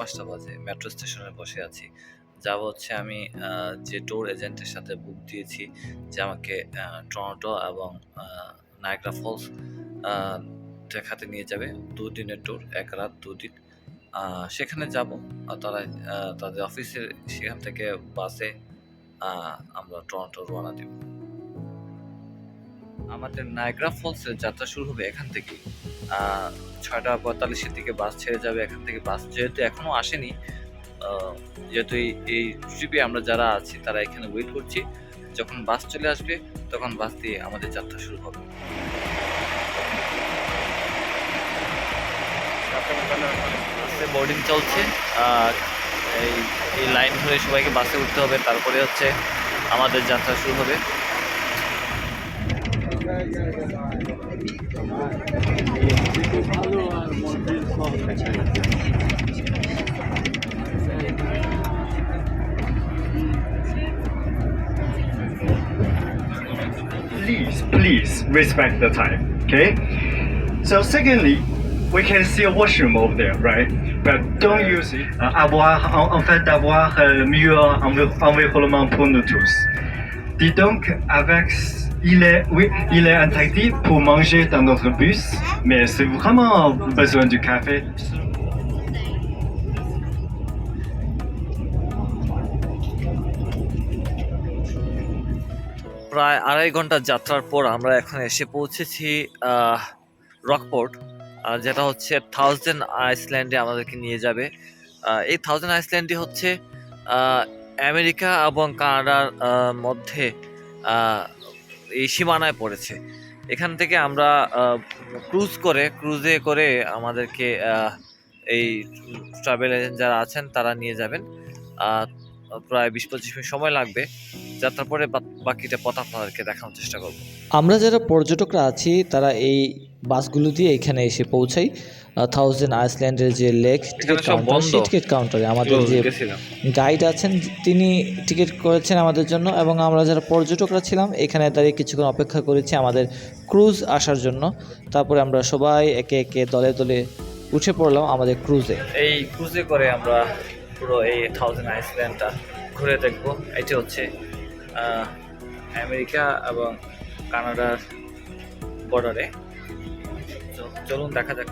5টা বাজে, মেট্রো স্টেশনে বসে আছি। যাব হচ্ছে আমি যে ট্যুর এজেন্টের সাথে বুক দিয়েছি যে আমাকে টরন্টো এবং নায়াগ্রা ফলস আ দেখাতে নিয়ে যাবে। ২ দিনের ট্যুর, ১ রাত ২ দিন। সেখানে যাব। তারা তাদের অফিসের সেখান থেকে বাসে আমরা টরন্টো রওনা দিব। আমাদের নায়াগ্রা ফলসের যাত্রা শুরু হবে এখান থেকেই। ৬:৪৫ এর দিকে বাস ছেড়ে যাবে এখান থেকে। বাস যেহেতু এখনো আসেনি, আ যেহেতু এই ট্রিপে আমরা যারা আছি তারা এখানে ওয়েট করছি। যখন বাস চলে আসবে তখন বাস দিয়ে আমাদের যাত্রা শুরু হবে। বাসে বোর্ডিং চলছে। এই এই লাইন ধরে সবাইকে বাসে উঠতে হবে, তারপরে হচ্ছে আমাদের যাত্রা শুরু হবে। Please respect the time, okay? So secondly, we can see a washroom over there, right? But don't use it. D'avoir mieux environnement pour nous tous. Dis donc, oui, il est interdit pour manger dans notre bus, mais c'est vraiment besoin du café. প্রায় ২.৫ ঘন্টার যাত্রার পর আমরা এখন এসে পৌঁছেছি রকপোর্ট, যেটা হচ্ছে থাউজেন্ড আইসল্যান্ডে আমাদেরকে নিয়ে যাবে। এই থাউজেন্ড আইসল্যান্ডটি হচ্ছে আমেরিকা এবং কানাডার মধ্যে এই সীমানায় পড়েছে। এখান থেকে আমরা ক্রুজে করে আমাদেরকে এই ট্রাভেল এজেন্ট যারা আছেন তারা নিয়ে যাবেন। প্রায় ২০-২৫ মিনিট সময় লাগবে। যাত্রার পরে বাকিটা পথ আপনাদেরকে দেখানোর চেষ্টা করব। আমরা যারা পর্যটকরা আছি তারা এই বাসগুলো দিয়ে এখানে এসে পৌঁছাই। থাউজেন্ড আইসল্যান্ডের যে লেক টিকিট কাউন্টার, সেই টিকিট কাউন্টারে আমাদের যে গাইড আছেন তিনি টিকিট করেছেন আমাদের জন্য, এবং আমরা যারা পর্যটকরা ছিলাম এখানে দাঁড়িয়ে কিছুক্ষণ অপেক্ষা করেছি আমাদের ক্রুজ আসার জন্য। তারপরে আমরা সবাই একে একে দলে দলে উঠে পড়লাম আমাদের ক্রুজে। এই ক্রুজে করে আমরা পুরো এই থাউজেন্ড আইসল্যান্ডটা ঘুরে দেখবো। এটি হচ্ছে আমেরিকা এবং কানাডার বর্ডারে। চলুন দেখা যাক।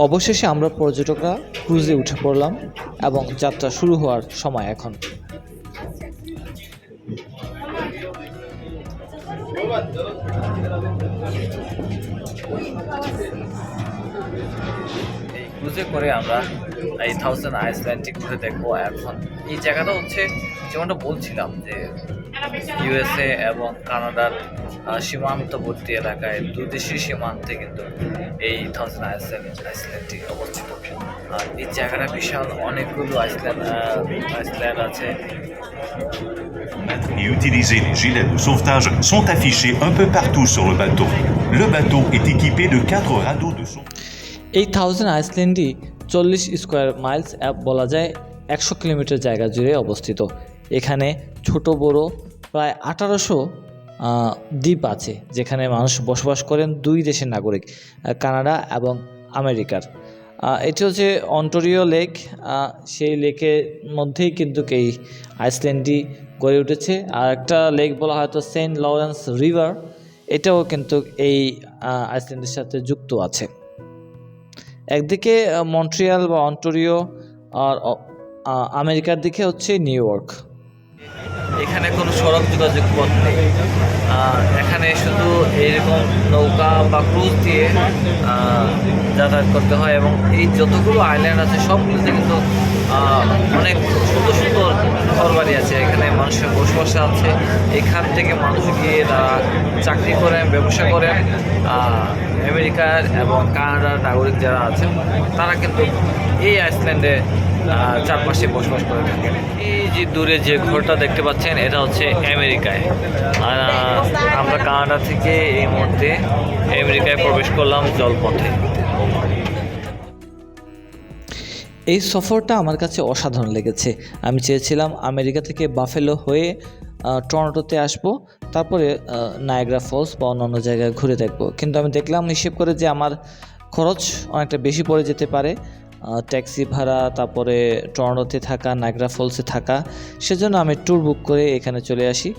অবশেষে আমরা পর্যটকরা ক্রুজে উঠে পড়লাম এবং যাত্রা শুরু হওয়ার সময় এখন। এই ক্রুজে করে আমরা এই থাউজেন্ড আইসল্যান্ডটি ঘুরে দেখবো। এখন এই জায়গাটা হচ্ছে যেমনটা বলছিলাম যে ইউএসএ এবং কানাডার সীমান্তবর্তী এলাকায়, দুই দেশের সীমান্তে কিন্তু এই থাউজেন্ড আইসল্যান্ডটি অবস্থিত। আর এই জায়গাটা বিশাল, অনেকগুলো আইসল্যান্ড আছে। Et utiliser les gilets de sauvetage sont affichés un peu partout sur le bateau. Le bateau est équipé de 4 radeaux de sauvetage. এই থাউজেন্ড আইসল্যান্ডই 40 স্কোয়ার মাইলস বলা যায় 100 কিলোমিটার জায়গা জুড়ে অবস্থিত। এখানে ছোট বড় প্রায় 1800 দ্বীপ আছে, যেখানে মানুষ বসবাস করেন দুই দেশের নাগরিক, কানাডা এবং আমেরিকার। এটি হচ্ছে অন্টারিও লেক। সেই লেকের মধ্যেই কিন্তু এই আইসল্যান্ডটি গড়ে উঠেছে। আর একটা লেক বলা হয়তো সেন্ট লরেন্স রিভার, এটাও কিন্তু এই আইসল্যান্ডের সাথে যুক্ত আছে। একদিকে মন্ট্রিয়াল বা অন্টারিও, আর আমেরিকার দিকে হচ্ছে নিউ ইয়র্ক। এখানে কোনো সড়ক যোগাযোগ পথ নেই। এখানে শুধু এইরকম নৌকা বা ক্রুজ দিয়ে যাতায়াত করতে হয়, এবং এই যতগুলো আইল্যান্ড আছে সবগুলোতে কিন্তু অনেক সুন্দর সুন্দর ঘরবাড়ি আছে। এখানে মানুষের বসবাস আছে। এখান থেকে মানুষ গিয়ে তারা চাকরি করেন, ব্যবসা করেন। আমেরিকার এবং কানাডার নাগরিক যারা আছেন তারা কিন্তু এই আইসল্যান্ডে চারপাশে বসবাস করে থাকেন। এই যে দূরে যে ঘরটা দেখতে পাচ্ছেন এটা হচ্ছে আমেরিকায়। আর আমরা কানাডা থেকে এই মুহূর্তে আমেরিকায় প্রবেশ করলাম জলপথে। এই সফরটা আমার কাছে অসাধারণ লেগেছে। আমি চেয়েছিলাম আমেরিকা থেকে বাফেলো হয়ে টরন্টোতে আসবো, তারপরে নায়াগ্রা ফলস বা অন্যান্য জায়গায় ঘুরে দেখব। কিন্তু আমি দেখলাম হিসেব করে যে আমার খরচ অনেকটা বেশি পড়ে যেতে পারে। ট্যাক্সি ভাড়া, তারপরে টরন্টোতে থাকা, নায়াগ্রা ফলসে থাকা, সেজন্য আমি ট্যুর বুক করে এখানে চলে আসি।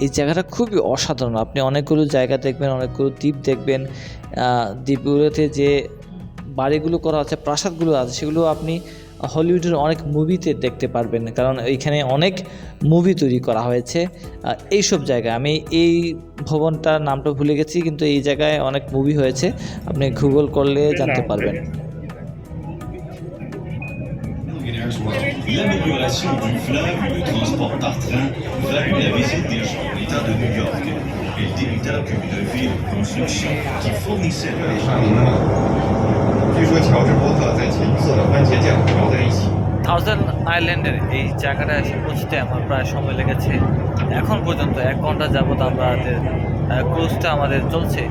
এই জায়গাটা খুবই অসাধারণ, আপনি অনেকগুলো জায়গা দেখবেন, অনেকগুলো দ্বীপ দেখবেন। দ্বীপগুলোতে যে বাড়িগুলো করা আছে, প্রাসাদগুলো আছে, সেগুলো আপনি হলিউডের অনেক মুভিতে দেখতে পারবেন, কারণ এইখানে অনেক মুভি তৈরি করা হয়েছে এইসব জায়গায়। আমি এই ভবনটার নামটা ভুলে গেছি, কিন্তু এই জায়গায় অনেক মুভি হয়েছে, আপনি গুগল করলে জানতে পারবেন। L'amélioration du fleuve, le transport par train, valent la visite des gens de l'État de New York. Il débuta comme une ville en construction qui fournissait le 据说乔治波特在浅色的番茄酱摇在一起。 thousand আইল্যান্ডের এই জায়গাটা এসে পৌঁছতে আমার প্রায় সময় লেগেছে এখন পর্যন্ত 1 ঘন্টা যাবত আমাদের ক্রুজটা আমাদের চলছে।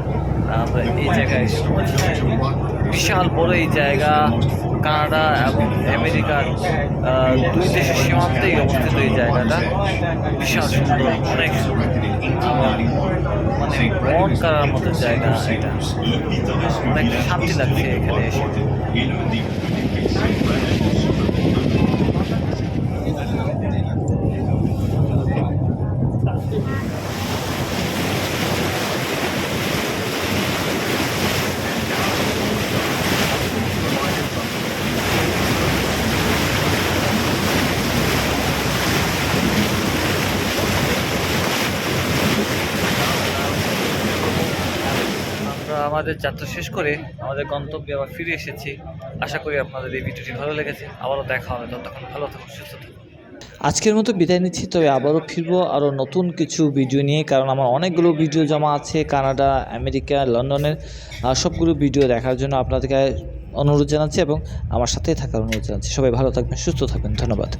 আমরা এই জায়গায় এসে পৌঁছেছি। বিশাল বড় এই জায়গা, কানাডা এবং আমেরিকার 2 দেশের সীমান্তেই অবস্থিত এই জায়গাটা। বিশাল সুন্দর, অনেক সুন্দর, মানে মন কাড়ার মতো জায়গা এটা। অনেক শান্তি লাগছে এখানে এসে। আমরা আমাদের যাত্রা শেষ করে আমাদের গন্তব্যে আবার ফিরে এসেছি। আশা করি আপনাদের এই ভিডিওটি ভালো লেগেছে। আবারও দেখা হবে, ততক্ষণ ভালো থাকুন, সুস্থ থাকুন। আজকের মতো বিদায় নিচ্ছি, তবে আবারও ফিরবো আরও নতুন কিছু ভিডিও নিয়ে, কারণ আমার অনেকগুলো ভিডিও জমা আছে কানাডা, আমেরিকা, লন্ডনের। সবগুলো ভিডিও দেখার জন্য আপনাদেরকে অনুরোধ জানাচ্ছি এবং আমার সাথেই থাকার অনুরোধ জানাচ্ছি। সবাই ভালো থাকবেন, সুস্থ থাকবেন, ধন্যবাদ।